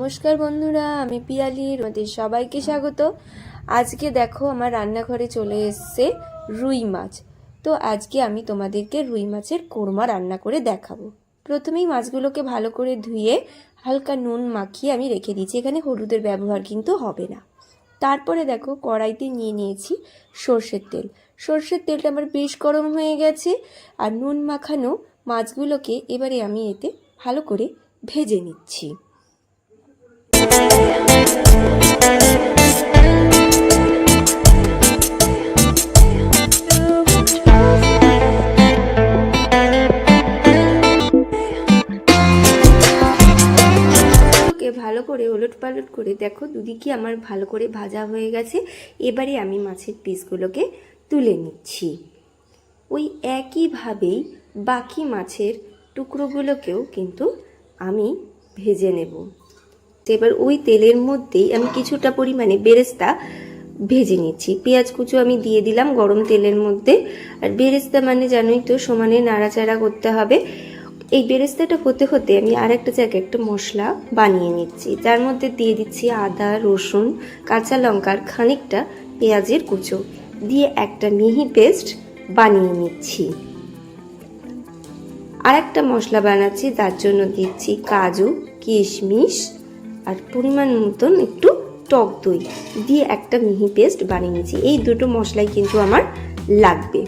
নমস্কার বন্ধুরা, আমি পিয়ালি, তোমাদের সবাইকে স্বাগত। আজকে দেখো আমার রান্নাঘরে চলে এসছে রুই মাছ। তো আজকে আমি তোমাদেরকে রুই মাছের কোরমা রান্না করে দেখাবো। প্রথমেই মাছগুলোকে ভালো করে ধুয়ে হালকা নুন মাখিয়ে আমি রেখে দিয়েছি, এখানে হলুদের ব্যবহার কিন্তু হবে না। তারপরে দেখো কড়াইতে নিয়ে নিয়েছি সর্ষের তেল। সর্ষের তেলটা আমার বেশ গরম হয়ে গেছে, আর নুন মাখানো মাছগুলোকে এবারে আমি এতে ভালো করে ভেজে নিচ্ছি। ভালো করে ওলট পালট করে দেখো দুদিকে আমার ভালো করে ভাজা হয়ে গেছে। এবারে আমি মাছের পিসগুলোকে তুলে নিচ্ছি। ওই একইভাবেই বাকি মাছের টুকরোগুলোকেও কিন্তু আমি ভেজে নেব। তো এবার ওই তেলের মধ্যেই আমি কিছুটা পরিমাণে বেরেস্তা ভেজে নিচ্ছি। পেঁয়াজ কুচো আমি দিয়ে দিলাম গরম তেলের মধ্যে। আর বেরেস্তা মানে জানোই তো, সমানে নাড়াচাড়া করতে হবে। এই বেরেস্তাটা হতে হতে আমি আর একটা জায়গায় একটা মশলা বানিয়ে নিচ্ছি, যার মধ্যে দিয়ে দিচ্ছি আদা, রসুন, কাঁচা লঙ্কার খানিকটা, পেঁয়াজের কুচো দিয়ে একটা মিহি পেস্ট বানিয়ে নিচ্ছি। আর একটা মশলা বানাচ্ছি, তার জন্য দিচ্ছি কাজু, কিশমিশ আর পরিমাণ মতন একটু টক দই দিয়ে একটা মিহি পেস্ট বানিয়ে নিচ্ছি। এই দুটো মশলাই কিন্তু আমার লাগবে।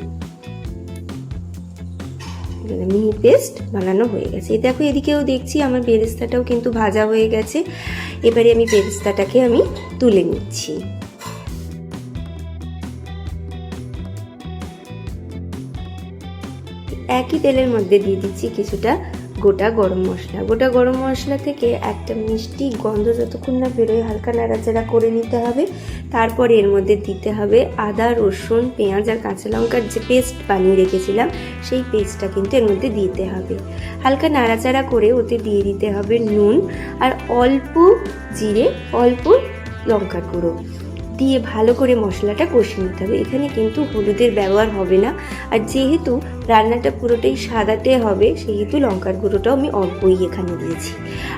মিহি পেস্ট বানানো হয়ে গেছে। দেখো এদিকেও দেখছি আমার বেরেস্তাটাও কিন্তু ভাজা হয়ে গেছে। এবারে আমি বেরেস্তাটাকে আমি তুলে নিচ্ছি। একই তেলের মধ্যে দিয়ে দিচ্ছি কিছুটা গোটা গরম মশলা। গোটা গরম মশলা থেকে একটা মিষ্টি গন্ধ যতক্ষণ না বেরোয় হালকা নাড়াচাড়া করে নিতে হবে। তারপরে এর মধ্যে দিতে হবে আদা, রসুন, পেঁয়াজ আর কাঁচা লঙ্কার যে পেস্ট বানিয়ে রেখেছিলাম, সেই পেস্টটা কিন্তু এর মধ্যে দিতে হবে। হালকা নাড়াচাড়া করে ওতে দিয়ে দিতে হবে নুন আর অল্প জিরে, অল্প লঙ্কার গুঁড়ো দিয়ে ভালো করে মশলাটা কষিয়ে নিতে হবে। এখানে কিন্তু হলুদের ব্যবহার হবে না, আর যেহেতু রান্নাটা পুরোটাই সাদাতে হবে সেহেতু লঙ্কার গুঁড়োটাও আমি অল্পই এখানে দিয়েছি।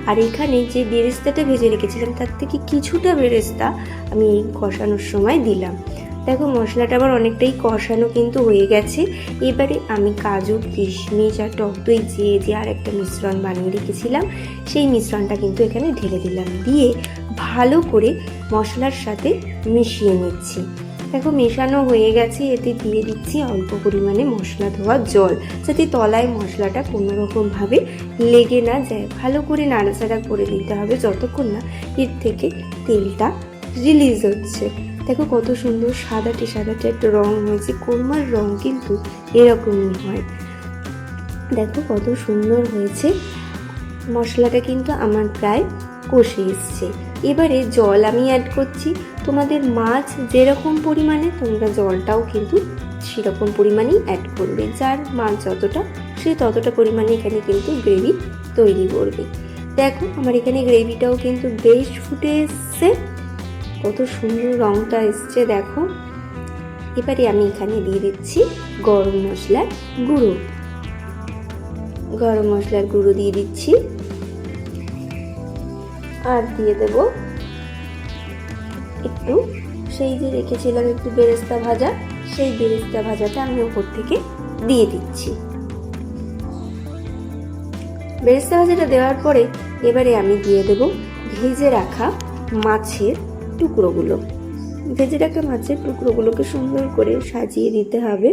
আর এখানে যে বেরেস্তাটা ভেজে রেখেছিলাম তার থেকে কিছুটা বেরেস্তা আমি এই কষানোর সময় দিলাম। দেখো মশলাটা আবার অনেকটাই কষানো কিন্তু হয়ে গেছে। এবারে আমি কাজু, কিশমিশ আর টক দই যে আর একটা মিশ্রণ বানিয়ে রেখেছিলাম, সেই মিশ্রণটা কিন্তু এখানে ঢেলে দিলাম, দিয়ে ভালো করে মশলার সাথে মিশিয়ে নিচ্ছি। দেখো মেশানো হয়ে গেছে। এতে দিয়ে দিচ্ছি অল্প পরিমাণে মশলা ধোয়া জল, যাতে তলায় মশলাটা কোনো রকমভাবে লেগে না যায়। ভালো করে নাড়াচাড়া করে দিতে হবে যতক্ষণ না এর থেকে তেলটা রিলিজ হচ্ছে। দেখো কত সুন্দর সাদাটে একটা রং হয়েছে। কোরমার রং কিন্তু এরকমই হয়। দেখো কত সুন্দর হয়েছে। মশলাটা কিন্তু আমার প্রায় কষে এসছে। এবারে জল আমি অ্যাড করছি। তোমাদের মাছ যেরকম পরিমাণে, তোমরা জলটাও কিন্তু সেরকম পরিমাণেই অ্যাড করবে। যার মাছ যতটা, সে ততটা পরিমাণে এখানে কিন্তু গ্রেভি তৈরি করবে। দেখো আমার এখানে গ্রেভিটাও কিন্তু বেশ ফুটে এসছে, কত সুন্দর রংটা এসছে দেখো। এবারে আমি এখানে দিয়ে দিচ্ছি গরম মশলার গুঁড়ো। গরম মশলার গুঁড়ো দিয়ে দিচ্ছি, আর দিয়ে দেব একটু সেই যে রেখেছিলাম একটু বেরেস্তা ভাজা, সেই বেরেস্তা ভাজাটা আমি উপর থেকে দিয়ে দিচ্ছি। বেরেস্তা ভাজাটা দেওয়ার পরে এবারে আমি দিয়ে দেব ভেজে রাখা মাছের টুকরোগুলো। ভেজে রাখা মাছের টুকরোগুলোকে সুন্দর করে সাজিয়ে দিতে হবে।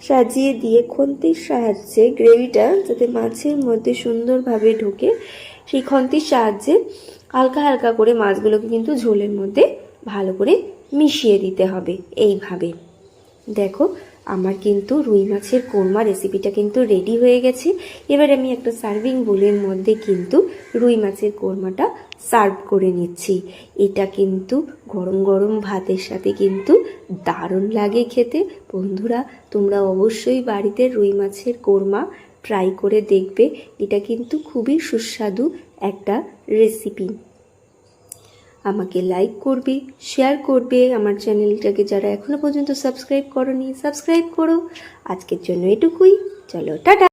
সাজিয়ে দিয়ে খুন্তির সাহায্যে গ্রেভিটা যাতে মাছের মধ্যে সুন্দরভাবে ঢোকে, সেই খুন্তির সাহায্যে হালকা হালকা করে মাছগুলোকে কিন্তু ঝোলের মধ্যে ভালো করে মিশিয়ে দিতে হবে। এইভাবে দেখো আমার কিন্তু রুই মাছের কোরমা রেসিপিটা কিন্তু রেডি হয়ে গেছে। এবার আমি একটা সার্ভিং বোলের মধ্যে কিন্তু রুই মাছের কোরমাটা সার্ভ করে নিচ্ছি। এটা কিন্তু গরম গরম ভাতের সাথে কিন্তু দারুণ লাগে খেতে। বন্ধুরা তোমরা অবশ্যই বাড়িতে রুই মাছের কোরমা ট্রাই করে দেখবে। এটা কিন্তু খুবই সুস্বাদু একটা রেসিপি। আমাকে লাইক করবে, শেয়ার করবে। আমার চ্যানেলটাকে যারা এখনো পর্যন্ত সাবস্ক্রাইব করোনি, সাবস্ক্রাইব করো। আজকের জন্য এটুকুই। চলো টাটা।